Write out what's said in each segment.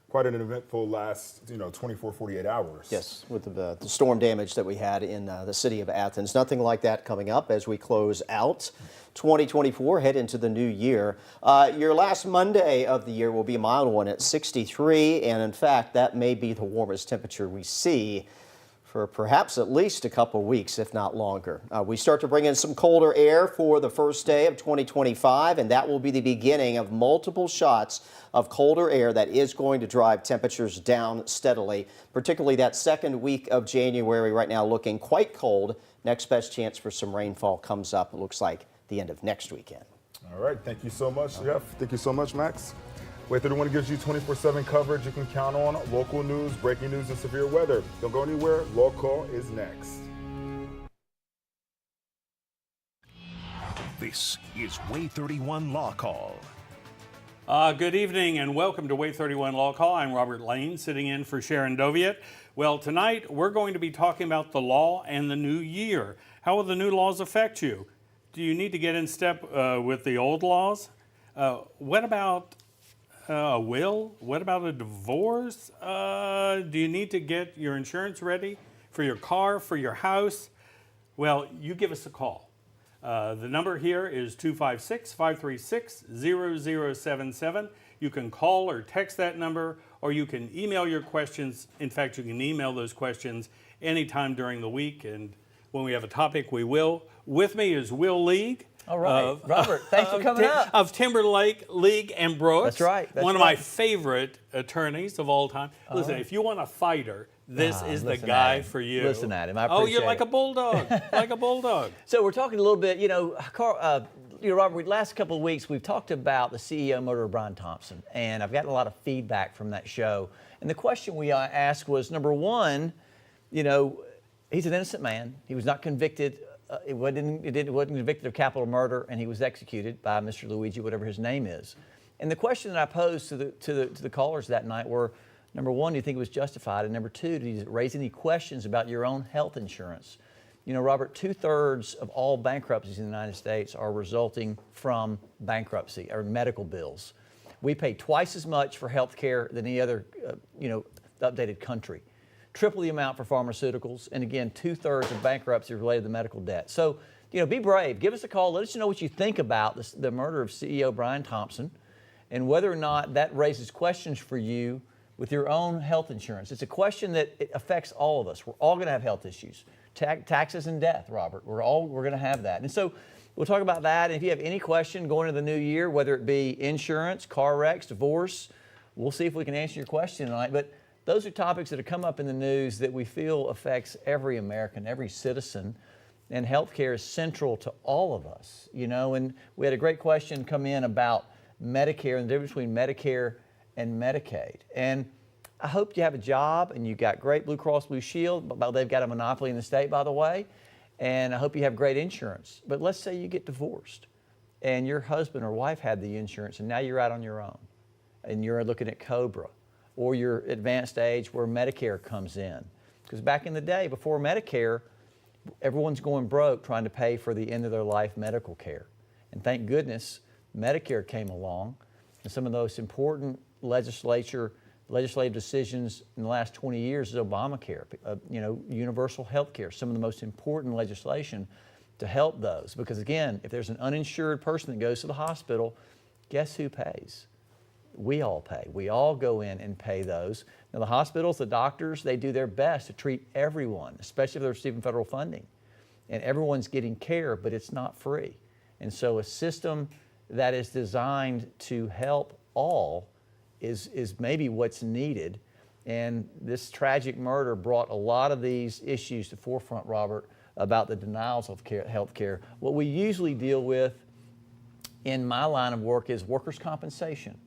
quite an eventful last 24, 48 hours. Yes, with the storm damage that we had in the city of Athens. Nothing like that coming up as we close out 2024, head into the new year. Your last Monday of the year will be a mild one at 63, and in fact, that may be the warmest temperature we see for perhaps at least a couple weeks, if not longer. We start to bring in some colder air for the first day of 2025, and that will be the beginning of multiple shots of colder air that is going to drive temperatures down steadily, particularly that second week of January right now looking quite cold. Next best chance for some rainfall comes up, it looks like, the end of next weekend. All right, thank you so much, Jeff. Thank you so much, Max. WAAY 31 gives you 24/7 coverage you can count on, local news, breaking news, and severe weather. Don't go anywhere. Law Call is next. This is WAAY 31 Law Call. Good evening and welcome to WAAY 31 Law Call. I'm Robert Lane, sitting in for Sharon Doviet. Well, tonight we're going to be talking about the law and the new year. How will the new laws affect you? Do you need to get in step with the old laws? What about a will? What about a divorce? Do you need to get your insurance ready for your car, for your house? Well, you give us a call. The number here is 256-536-0077. You can call or text that number, or you can email your questions. In fact, you can email those questions anytime during the week, and when we have a topic, we will. With me is Will League. All right, Robert, thanks for coming up. Of Timberlake, League, and Brooks. That's right. One of my favorite attorneys of all time. Listen, if you want a fighter, this is the guy for you. Listen at him. I appreciate you're like it. a bulldog, like a bulldog. So we're talking a little bit, Robert, last couple of weeks we've talked about the CEO murder of Brian Thompson, and I've gotten a lot of feedback from that show. And the question we asked was, number one, he's an innocent man. He was not convicted. He wasn't convicted of capital murder, and he was executed by Mr. Luigi, whatever his name is. And the question that I posed to the callers that night were, number one, do you think it was justified? And number two, did you raise any questions about your own health insurance? Robert, 2/3 of all bankruptcies in the United States are resulting from bankruptcy or medical bills. We pay twice as much for health care than any other, updated country. Triple the amount for pharmaceuticals, and again, 2/3 of bankruptcy related to medical debt. So, be brave. Give us a call. Let us know what you think about the murder of CEO Brian Thompson and whether or not that raises questions for you with your own health insurance. It's a question that it affects all of us. We're all going to have health issues. Taxes and death, Robert. We're going to have that. And so we'll talk about that. And if you have any question going into the new year, whether it be insurance, car wrecks, divorce, we'll see if we can answer your question tonight. But those are topics that have come up in the news that we feel affects every American, every citizen, and healthcare is central to all of us, And we had a great question come in about Medicare and the difference between Medicare and Medicaid. And I hope you have a job and you've got great Blue Cross Blue Shield, but they've got a monopoly in the state, by the way. And I hope you have great insurance. But let's say you get divorced and your husband or wife had the insurance and now you're out on your own and you're looking at COBRA. Or your advanced age where Medicare comes in. Because back in the day, before Medicare, everyone's going broke trying to pay for the end of their life medical care. And thank goodness Medicare came along, and some of those important legislative decisions in the last 20 years is Obamacare, universal health care, some of the most important legislation to help those. Because again, if there's an uninsured person that goes to the hospital, guess who pays? We all pay. We all go in and pay those. Now the hospitals, the doctors, they do their best to treat everyone, especially if they're receiving federal funding. And everyone's getting care, but it's not free. And so a system that is designed to help all is maybe what's needed. And this tragic murder brought a lot of these issues to forefront, Robert, about the denials of health care. What we usually deal with in my line of work is workers' compensation.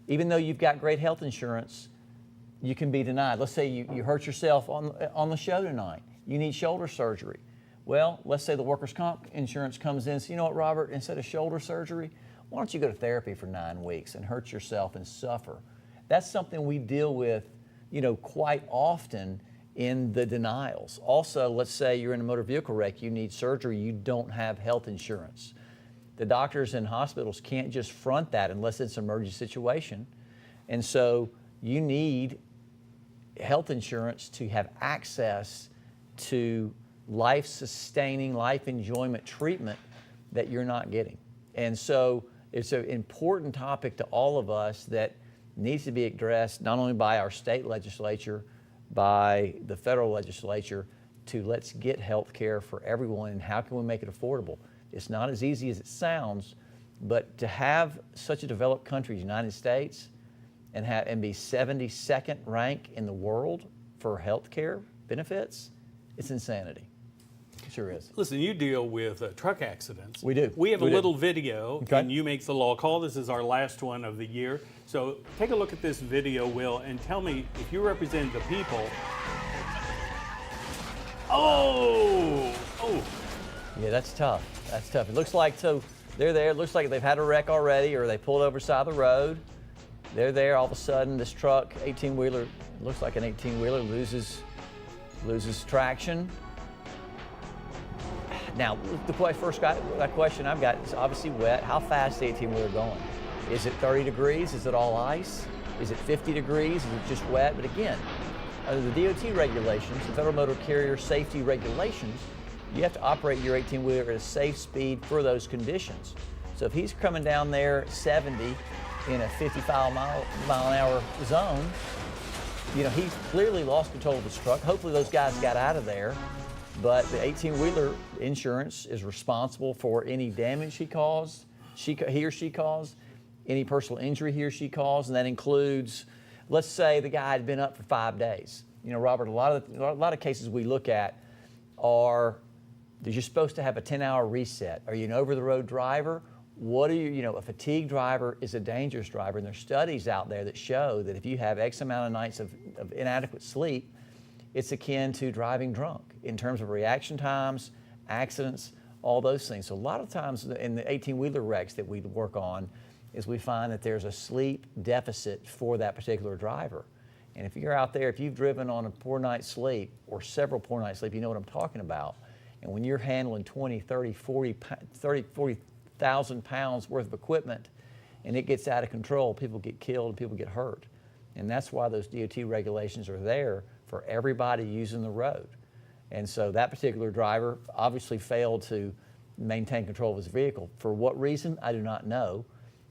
Even though you've got great health insurance, you can be denied. Let's say you hurt yourself on the show tonight. You need shoulder surgery. Well, let's say the workers' comp insurance comes in and says, you know what, Robert, instead of shoulder surgery, why don't you go to therapy for 9 weeks and hurt yourself and suffer? That's something we deal with, quite often in the denials. Also, let's say you're in a motor vehicle wreck, you need surgery, you don't have health insurance. The doctors and hospitals can't just front that unless it's an emergency situation. And so you need health insurance to have access to life-sustaining, life-enjoyment treatment that you're not getting. And so it's an important topic to all of us that needs to be addressed not only by our state legislature, by the federal legislature, to let's get health care for everyone and how can we make it affordable. It's not as easy as it sounds, but to have such a developed country, the United States, and be 72nd rank in the world for health care benefits, it's insanity. It sure is. Listen, you deal with truck accidents. We do. We have a little video, Okay. and you make the law call. This is our last one of the year. So take a look at this video, Will, and tell me if you represent the people. Oh! Yeah, that's tough. That's tough. It looks like, so they're there. It looks like they've had a wreck already, or they pulled over side of the road. They're there. All of a sudden, this truck, 18-wheeler, looks like an 18-wheeler, loses traction. Now, the first question I've got is obviously wet. How fast is the 18-wheeler going? Is it 30 degrees? Is it all ice? Is it 50 degrees? Is it just wet? But again, under the DOT regulations, the Federal Motor Carrier Safety Regulations, you have to operate your 18-wheeler at a safe speed for those conditions. So if he's coming down there 70 in a 55-mile-an-hour zone, he's clearly lost control of his truck. Hopefully those guys got out of there. But the 18-wheeler insurance is responsible for any damage he or she caused, any personal injury he or she caused, and that includes, let's say the guy had been up for 5 days. Robert, a lot of cases we look at are that you're supposed to have a 10-hour reset. Are you an over-the-road driver? What are you, a fatigue driver is a dangerous driver, and there's studies out there that show that if you have X amount of nights of inadequate sleep, it's akin to driving drunk in terms of reaction times, accidents, all those things. So a lot of times in the 18-wheeler wrecks that we work on is we find that there's a sleep deficit for that particular driver. And if you're out there, if you've driven on a poor night's sleep or several poor nights' sleep, you know what I'm talking about. And when you're handling 20, 30, 40,000 pounds worth of equipment and it gets out of control, people get killed and people get hurt. And that's why those DOT regulations are there for everybody using the road. And so that particular driver obviously failed to maintain control of his vehicle. For what reason, I do not know,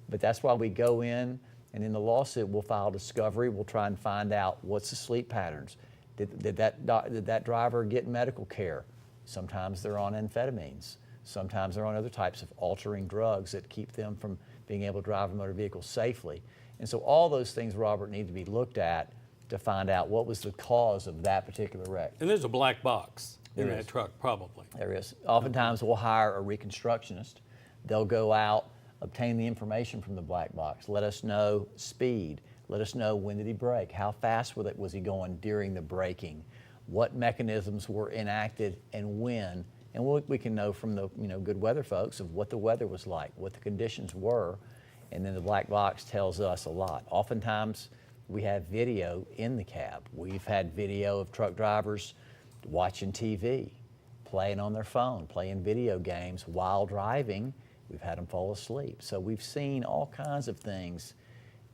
but that's why we go in, and in the lawsuit we'll file discovery. We'll try and find out what's the sleep patterns. Did that driver get medical care? Sometimes they're on amphetamines. Sometimes they're on other types of altering drugs that keep them from being able to drive a motor vehicle safely. And so all those things, Robert, need to be looked at to find out what was the cause of that particular wreck. And there's a black box in There that is. truck, probably. There is. Oftentimes we'll hire a reconstructionist. They'll go out, obtain the information from the black box, let us know speed, let us know when did he brake, how fast was he going during the braking, what mechanisms were enacted and when. And we can know from the good weather folks of what the weather was like, what the conditions were, and then the black box tells us a lot. Oftentimes we have video in the cab. We've had video of truck drivers watching TV, playing on their phone, playing video games while driving. We've had them fall asleep. So we've seen all kinds of things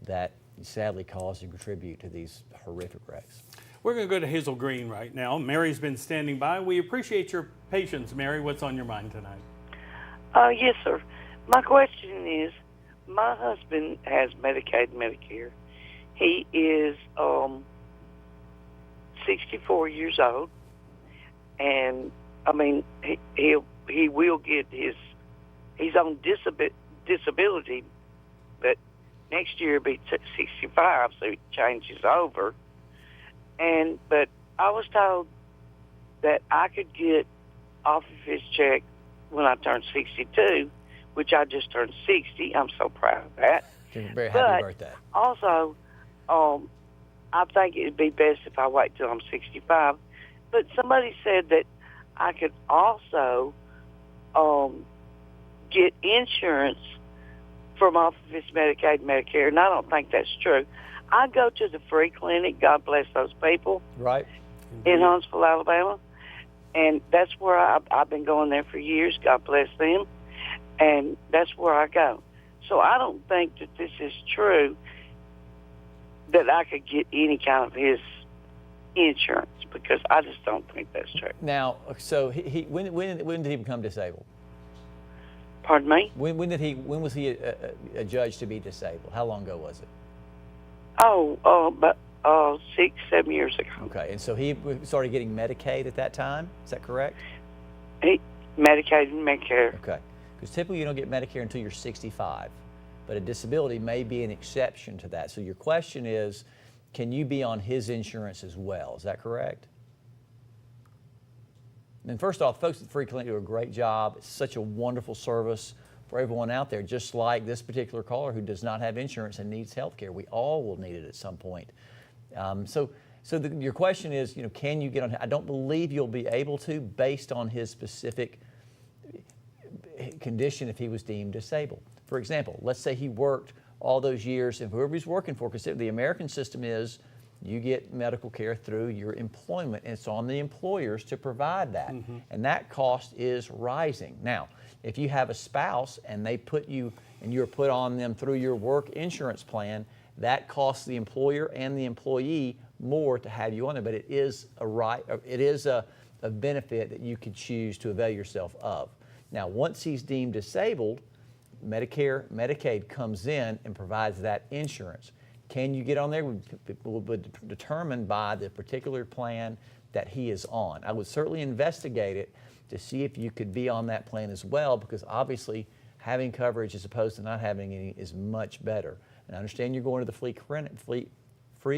that sadly cause and contribute to these horrific wrecks. We're going to go to Hazel Green right now. Mary's been standing by. We appreciate your patience, Mary. What's on your mind tonight? Yes, sir. My question is, my husband has Medicaid and Medicare. He is 64 years old, and he will get he's on disability, but next year he'll be 65, so it changes over. But I was told that I could get off of his check when I turned 62, which I just turned 60. I'm so proud of that. Very happy birthday. Also, I think it'd be best if I wait till I'm 65. But somebody said that I could also get insurance from off of his Medicaid and Medicare, and I don't think that's true. I go to the free clinic, God bless those people, Right. in Huntsville, Alabama, and that's where I've been going there for years, God bless them, and that's where I go. So I don't think that this is true, that I could get any kind of his insurance, because I just don't think that's true. Now, so when did he become disabled? Pardon me? When was he adjudged to be disabled? How long ago was it? About 6-7 years ago. Okay, and so he started getting Medicaid at that time. Is that correct? He Medicaid and Medicare. Okay, because typically you don't get Medicare until you're 65, but a disability may be an exception to that. So your question is, can you be on his insurance as well? Is that correct? And first off, folks at the Free Clinic do a great job. It's such a wonderful service for everyone out there, just like this particular caller who does not have insurance and needs health care. We all will need it at some point. Your question is, can you get on? I don't believe you'll be able to, based on his specific condition if he was deemed disabled. For example, let's say he worked all those years, and whoever he's working for, because the American system is you get medical care through your employment, and it's on the employers to provide that. And that cost is rising. Now, if you have a spouse and they put you, and you're put on them through your work insurance plan, that costs the employer and the employee more to have you on there, but it is a benefit that you could choose to avail yourself of. Now, once he's deemed disabled, Medicare, Medicaid comes in and provides that insurance. Can you get on there? Will be determined by the particular plan that he is on. I would certainly investigate it to see if you could be on that plan as well, because obviously having coverage as opposed to not having any is much better. And I understand you're going to the free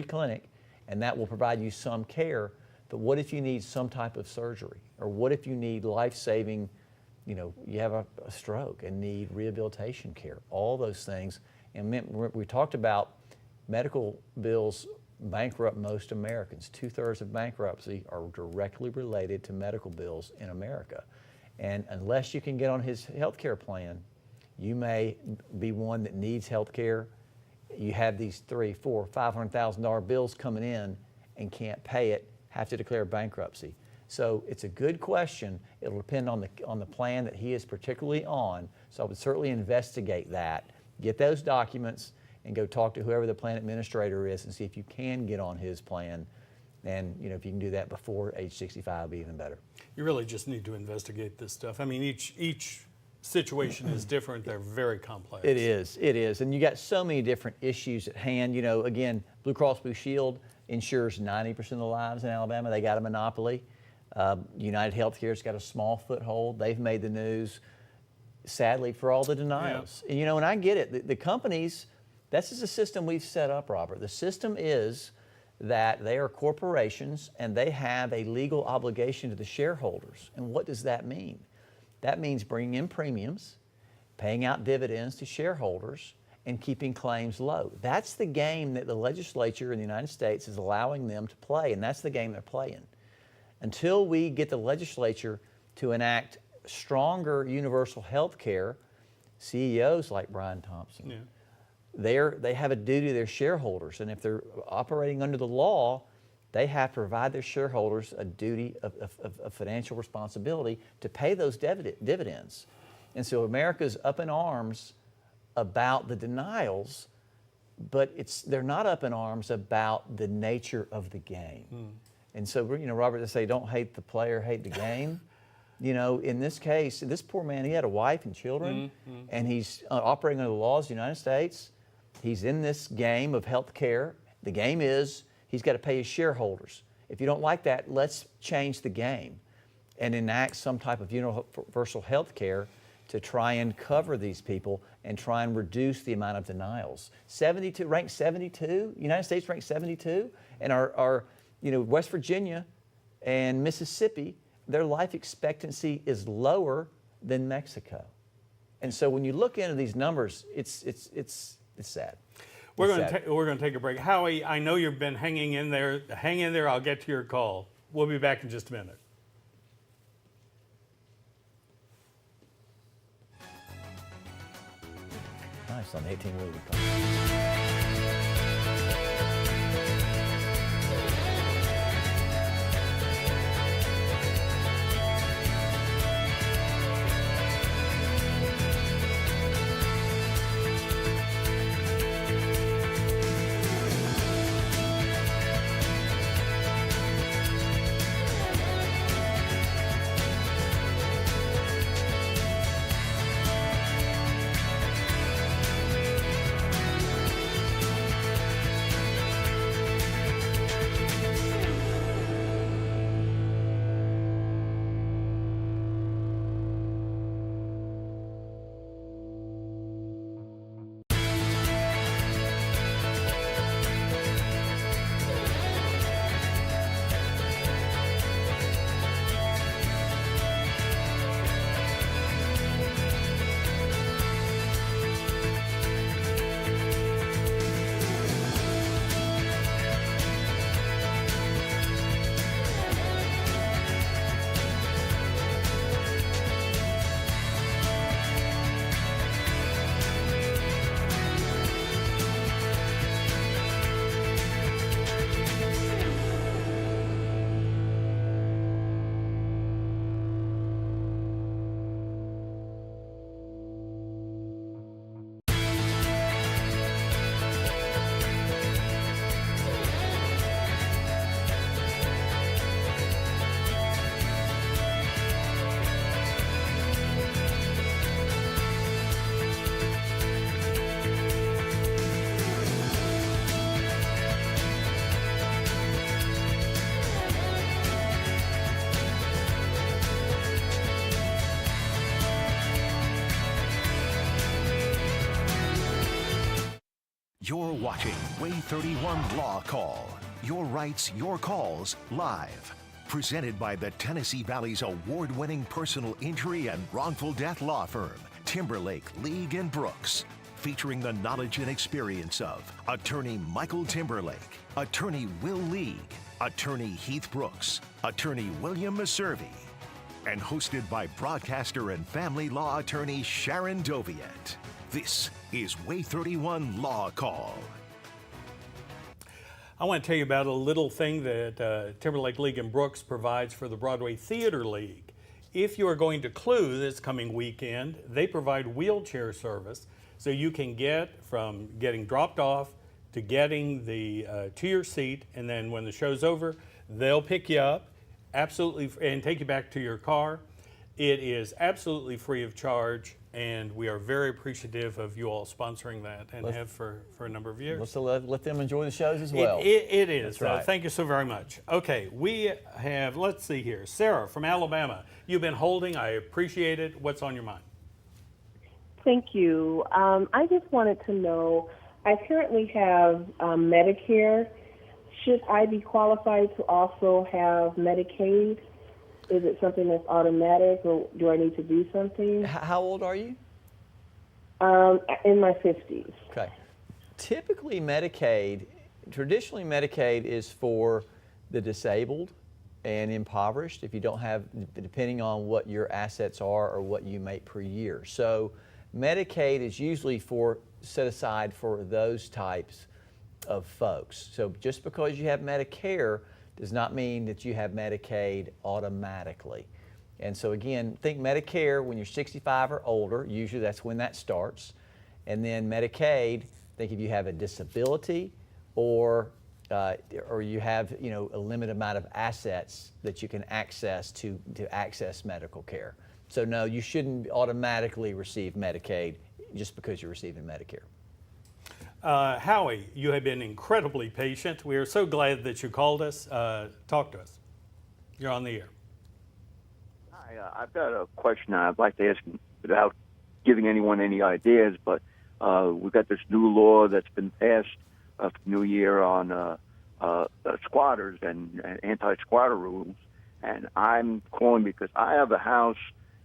clinic, and that will provide you some care, but what if you need some type of surgery? Or what if you need life-saving, you have a stroke and need rehabilitation care? All those things. And we talked about medical bills bankrupt most Americans. 2/3 of bankruptcy are directly related to medical bills in America. And unless you can get on his health care plan, you may be one that needs health care. You have these $300,000, $400,000, $500,000 bills coming in and can't pay it, have to declare bankruptcy. So it's a good question. It'll depend on the plan that he is particularly on. So I would certainly investigate that, get those documents, and go talk to whoever the plan administrator is and see if you can get on his plan. And if you can do that before age 65, it'll be even better. You really just need to investigate this stuff. I mean, each situation is different. They're very complex. It is. And you got so many different issues at hand. Again, Blue Cross Blue Shield insures 90% of the lives in Alabama. They got a monopoly. United Healthcare's got a small foothold. They've made the news, sadly, for all the denials. Yeah. And I get it. The companies, this is a system we've set up, Robert. The system is that they are corporations and they have a legal obligation to the shareholders. And what does that mean? That means bringing in premiums, paying out dividends to shareholders, and keeping claims low. That's the game that the legislature in the United States is allowing them to play, and that's the game they're playing. Until we get the legislature to enact stronger universal health care, CEOs like Brian Thompson, they have a duty to their shareholders, and if they're operating under the law, they have to provide their shareholders a duty of financial responsibility to pay those dividends. And so America's up in arms about the denials, but they're not up in arms about the nature of the game. And so, Robert, they say, don't hate the player, hate the game. In this case, this poor man, he had a wife and children, and he's operating under the laws of the United States. He's in this game of health care. The game is he's got to pay his shareholders. If you don't like that, let's change the game and enact some type of universal health care to try and cover these people and try and reduce the amount of denials. 72, ranked 72, United States ranked 72, and our West Virginia and Mississippi, their life expectancy is lower than Mexico. And so when you look into these numbers, it's sad. We're going to take a break. Howie, I know you've been hanging in there. Hang in there. I'll get to your call. We'll be back in just a minute. Nice on the 18-wheel. You're watching Way 31 Law Call. Your rights, your calls, live. Presented by the Tennessee Valley's award-winning personal injury and wrongful death law firm, Timberlake, League & Brooks. Featuring the knowledge and experience of Attorney Michael Timberlake, Attorney Will League, Attorney Heath Brooks, Attorney William Maservi, and hosted by broadcaster and family law attorney Sharon Doviet. This is Way 31 Law Call. I want to tell you about a little thing that Timberlake League and Brooks provides for the Broadway Theater League. If you are going to Clue this coming weekend, they provide wheelchair service, so you can get from getting dropped off to getting to your seat, and then when the show's over, they'll pick you up absolutely and take you back to your car. It is absolutely free of charge, and we are very appreciative of you all sponsoring that and have for a number of years. Let's let them enjoy the shows as well. It is. That's right. Thank you so very much. Okay, we have, let's see here, Sarah from Alabama. You've been holding. I appreciate it. What's on your mind? Thank you. I just wanted to know, I currently have Medicare. Should I be qualified to also have Medicaid? Is it something that's automatic, or do I need to do something? How old are you? In my 50s. Okay. Typically, traditionally Medicaid is for the disabled and impoverished if you don't have, depending on what your assets are or what you make per year. So Medicaid is usually set aside for those types of folks. So just because you have Medicare does not mean that you have Medicaid automatically. And so again, think Medicare when you're 65 or older, usually that's when that starts. And then Medicaid, think if you have a disability or you have a limited amount of assets that you can access to access medical care. So no, you shouldn't automatically receive Medicaid just because you're receiving Medicare. Howie, you have been incredibly patient. We are so glad that you called us. Talk to us. You're on the air. Hi, I've got a question I'd like to ask without giving anyone any ideas, but we've got this new law that's been passed for New Year on squatters and anti-squatter rules. And I'm calling because I have a house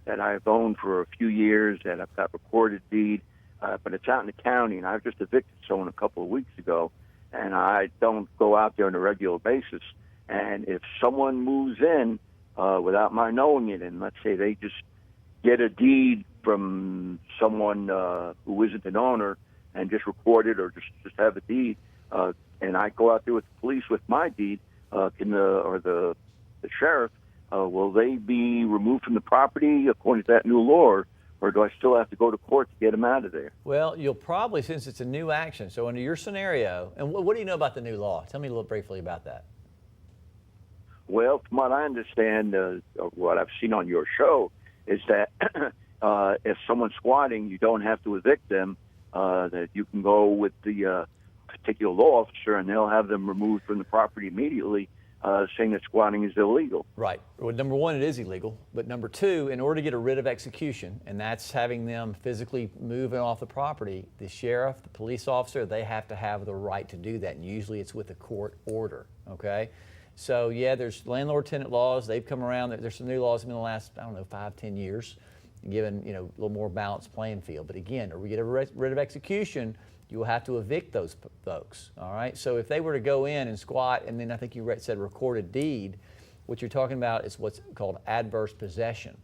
that I've owned for a few years that I've got recorded deed. But it's out in the county, and I've just evicted someone a couple of weeks ago, and I don't go out there on a regular basis. And if someone moves in without my knowing it, and let's say they just get a deed from someone who isn't an owner and just record it or just have a deed, and I go out there with the police with my deed, or the sheriff, will they be removed from the property according to that new law? Or do I still have to go to court to get them out of there? Well, you'll probably, since it's a new action, so under your scenario, and what do you know about the new law? Tell me a little briefly about that. Well, from what I understand, what I've seen on your show, is that if someone's squatting, you don't have to evict them, that you can go with the particular law officer and they'll have them removed from the property immediately, saying that squatting is illegal. Right. Well, number one, it is illegal. But number two, in order to get a writ of execution, and that's having them physically moving off the property, the sheriff, the police officer, they have to have the right to do that. And usually it's with a court order, okay? So yeah, there's landlord-tenant laws. They've come around. There's some new laws in the last, 5-10 years, given, a little more balanced playing field. But again, or we get a writ of execution, you will have to evict those folks, all right? So if they were to go in and squat, and then I think you said recorded deed, what you're talking about is what's called adverse possession.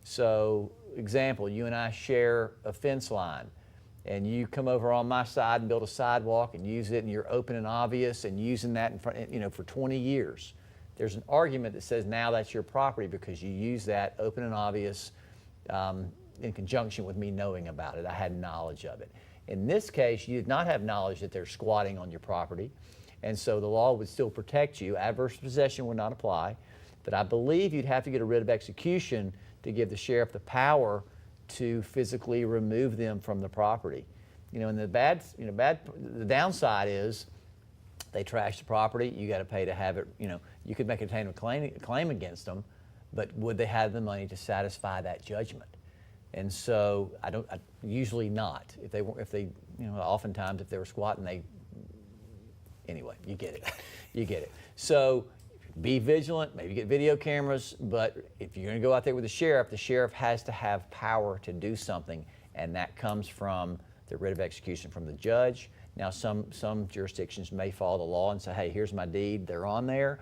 So, example, you and I share a fence line, and you come over on my side and build a sidewalk and use it, and you're open and obvious and using that in front, for 20 years. There's an argument that says now that's your property because you use that open and obvious in conjunction with me knowing about it. I had knowledge of it. In this case, you did not have knowledge that they're squatting on your property, and so the law would still protect you. Adverse possession would not apply, but I believe you'd have to get a writ of execution to give the sheriff the power to physically remove them from the property. And the downside is they trash the property. You got to pay to have it. You could make a claim against them, but would they have the money to satisfy that judgment? And so usually not. If they oftentimes if they were squatting, anyway, you get it. You get it. So be vigilant, maybe get video cameras, but if you're going to go out there with the sheriff has to have power to do something, and that comes from the writ of execution from the judge. Now, some jurisdictions may follow the law and say, hey, here's my deed, they're on there.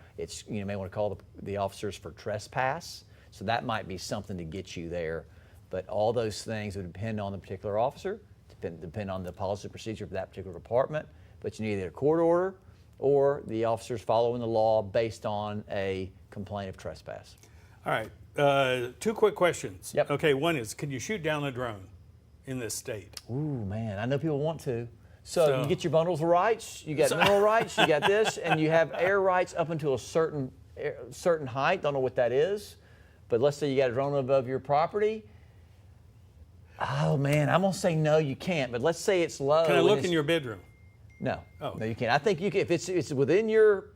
You may want to call the officers for trespass, so that might be something to get you there. But all those things would depend on the particular officer, depend on the policy and procedure for that particular department, but you need either a court order or the officers following the law based on a complaint of trespass. All right, 2 quick questions. Yep. Okay, one is, can you shoot down a drone in this state? Ooh, man, I know people want to. So you get your bundles of rights, you got mineral rights, you got this, and you have air rights up until a certain height. Don't know what that is, but let's say you got a drone above your property. Oh man, I'm gonna say no, you can't. But let's say it's low. Can I look in your bedroom? No, Oh. no, you can't. I think you can, if it's within your,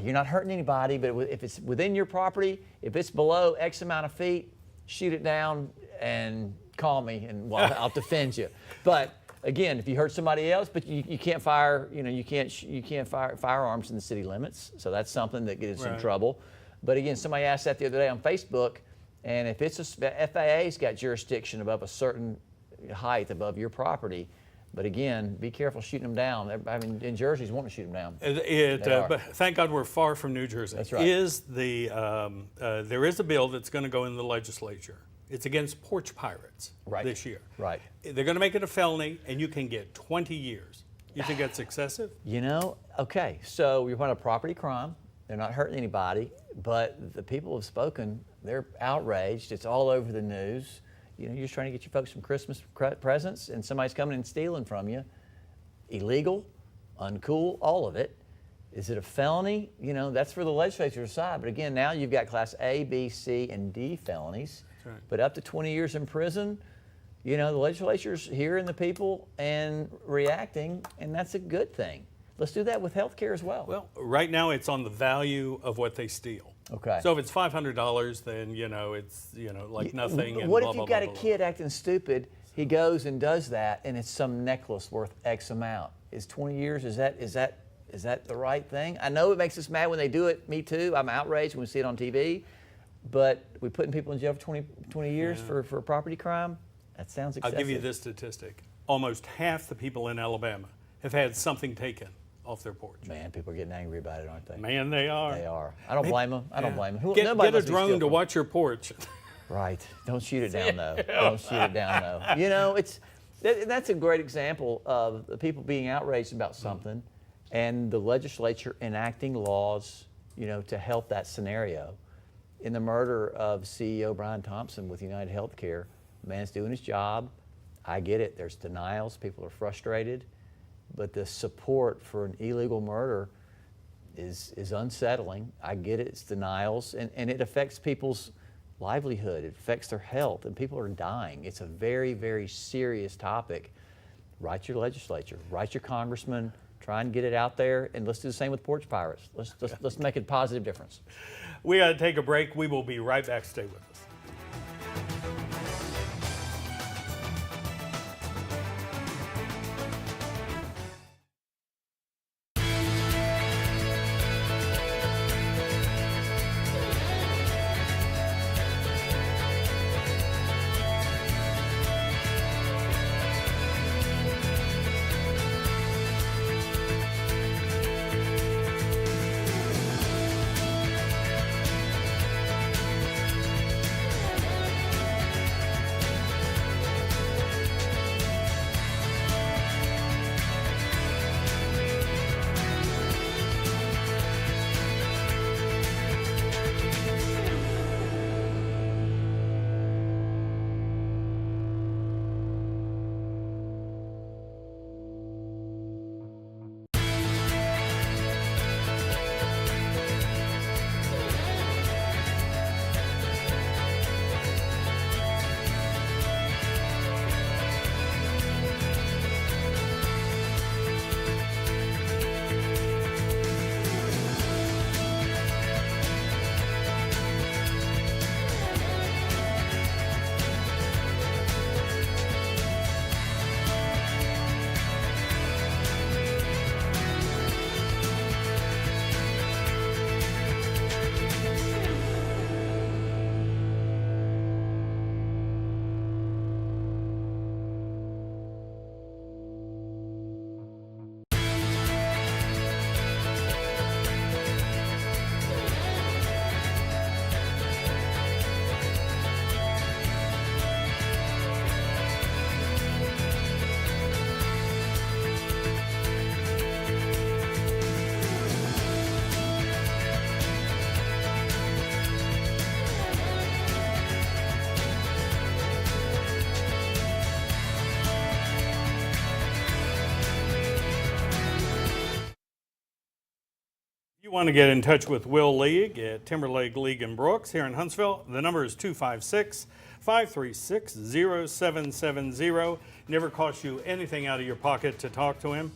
you're not hurting anybody, but if it's within your property, if it's below X amount of feet, shoot it down and call me, and I'll defend you. But again, if you hurt somebody else, but you can't fire, you can't fire firearms in the city limits, so that's something that gets in trouble. But again, somebody asked that the other day on Facebook, and if it's FAA's got jurisdiction above a certain height above your property. But again, be careful shooting them down. I mean, in Jersey's wanting to shoot them down. But thank God we're far from New Jersey. That's right. There is a bill that's going to go in the legislature. It's against porch pirates this year. Right. They're going to make it a felony, and you can get 20 years. You think that's excessive? Okay, so you're on a property crime. They're not hurting anybody, but the people have spoken. They're outraged. It's all over the news. You're just trying to get your folks some Christmas presents, and somebody's coming and stealing from you. Illegal, uncool, all of it. Is it a felony? That's for the legislature to decide. But again, now you've got Class A, B, C, and D felonies. That's right. But up to 20 years in prison, the legislature's hearing the people and reacting, and that's a good thing. Let's do that with health care as well. Well, right now it's on the value of what they steal. Okay. So if it's $500, then it's like nothing. And what blah, if blah, you've got blah, a blah, kid acting stupid? He goes and does that, and it's some necklace worth X amount. Is 20 years? Is that the right thing? I know it makes us mad when they do it. Me too. I'm outraged when we see it on TV. But we putting people in jail for 20 years for a property crime? That sounds excessive. I'll give you this statistic. Almost half the people in Alabama have had something taken off their porch. Man, people are getting angry about it, aren't they? Man, they are. They are. I don't blame them. I don't blame them. Get a drone to watch your porch. Right. Don't shoot it down, though. Don't shoot it down, though. That's a great example of the people being outraged about something and the legislature enacting laws, to help that scenario. In the murder of CEO Brian Thompson with United Healthcare, the man's doing his job. I get it. There's denials. People are frustrated. But the support for an illegal murder is unsettling. I get it. It's denials. And it affects people's livelihood. It affects their health. And people are dying. It's a very, very serious topic. Write your legislature. Write your congressman. Try and get it out there. And let's do the same with porch pirates. Let's make a positive difference. We got to take a break. We will be right back. Stay with us. you want to get in touch with Will League at Timberlake League and Brooks here in Huntsville, the number is 256-536-0770. Never costs you anything out of your pocket to talk to him.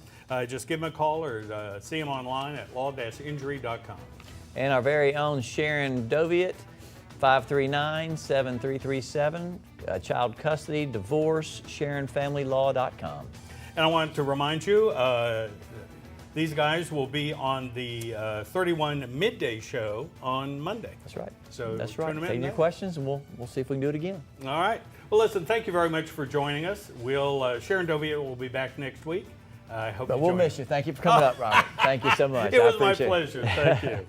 Just give him a call or see him online at law-injury.com. And our very own Sharon Doviet, 539-7337, child custody, divorce, SharonFamilyLaw.com. And I want to remind you, these guys will be on the 31 midday show on Monday. That's right. So that's right. tune 'em in Take your then. questions, and we'll see if we can do it again. All right. Well, listen, thank you very much for joining us. Sharon Doviet will be back next week. I hope But you we'll join miss us. you. Thank you for coming up, Robert. Thank you so much. It I was my appreciate it. pleasure. Thank you.